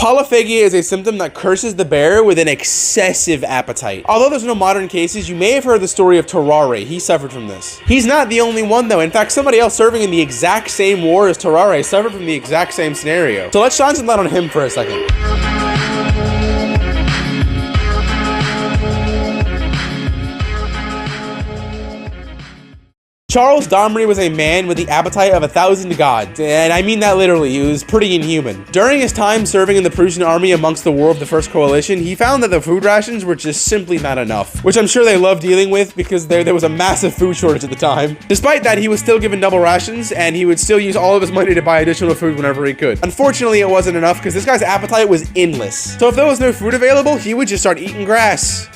Polyphagia is a symptom that curses the bearer with an excessive appetite. Although there's no modern cases, you may have heard the story of Terrare. He suffered from this. He's not the only one though. In fact, somebody else serving in the exact same war as Terrare suffered from the exact same scenario. So let's shine some light on him for a second. Charles Domri was a man with the appetite of 1,000 gods, and I mean that literally. He was pretty inhuman. During his time serving in the Prussian army amongst the war of the First Coalition, he found that the food rations were just simply not enough, which I'm sure they loved dealing with because there was a massive food shortage at the time. Despite that, he was still given double rations, and he would still use all of his money to buy additional food whenever he could. Unfortunately, it wasn't enough because this guy's appetite was endless. So if there was no food available, he would just start eating grass.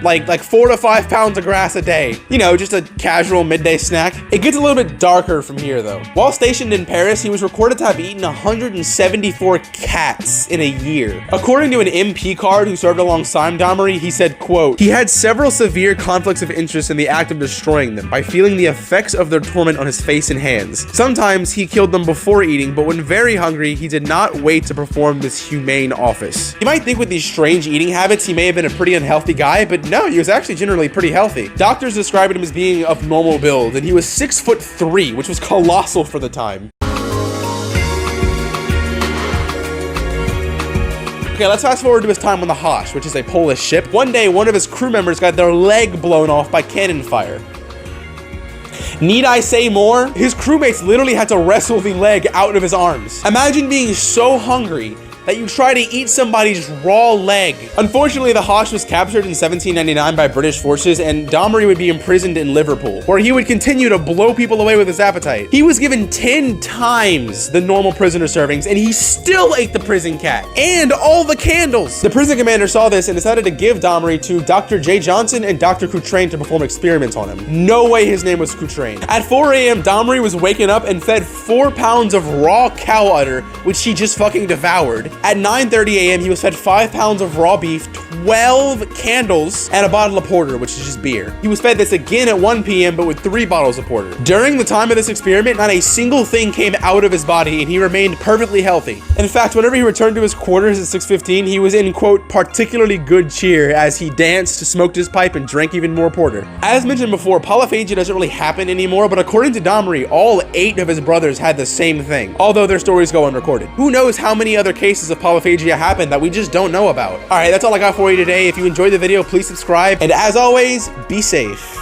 Like 4 to 5 pounds of grass a day. You know, just a casual midday snack. It gets a little bit darker from here though. While stationed in Paris, he was recorded to have eaten 174 cats in a year. According to an MP card who served alongside Domri, he said, quote, "He had several severe conflicts of interest in the act of destroying them by feeling the effects of their torment on his face and hands. Sometimes he killed them before eating, but when very hungry, he did not wait to perform this humane office." You might think with these strange eating habits, he may have been a pretty unhealthy guy, but no, he was actually generally pretty healthy. Doctors described him as being of normal build, and he was 6'3", which was colossal for the time. Okay, let's fast forward to his time on the Hosh, which is a Polish ship. One day, one of his crew members got their leg blown off by cannon fire. Need I say more? His crewmates literally had to wrestle the leg out of his arms. Imagine being so hungry that you try to eat somebody's raw leg. Unfortunately, the Hosh was captured in 1799 by British forces, and Domri would be imprisoned in Liverpool, where he would continue to blow people away with his appetite. He was given 10 times the normal prisoner servings, and he still ate the prison cat and all the candles. The prison commander saw this and decided to give Domri to Dr. J. Johnson and Dr. Coutrain to perform experiments on him. No way his name was Coutrain. At 4 a.m., Domri was waking up and fed 4 pounds of raw cow udder, which he just fucking devoured. At 9:30 a.m., he was fed 5 pounds of raw beef, 12 candles, and a bottle of porter, which is just beer. He was fed this again at 1 p.m., but with 3 bottles of porter. During the time of this experiment, not a single thing came out of his body, and he remained perfectly healthy. In fact, whenever he returned to his quarters at 6:15, he was in, quote, particularly good cheer as he danced, smoked his pipe, and drank even more porter. As mentioned before, polyphagia doesn't really happen anymore, but according to Domri, all 8 of his brothers had the same thing, although their stories go unrecorded. Who knows how many other cases of polyphagia happened that we just don't know about. All right, that's all I got for you today. If you enjoyed the video, please subscribe. And as always, be safe.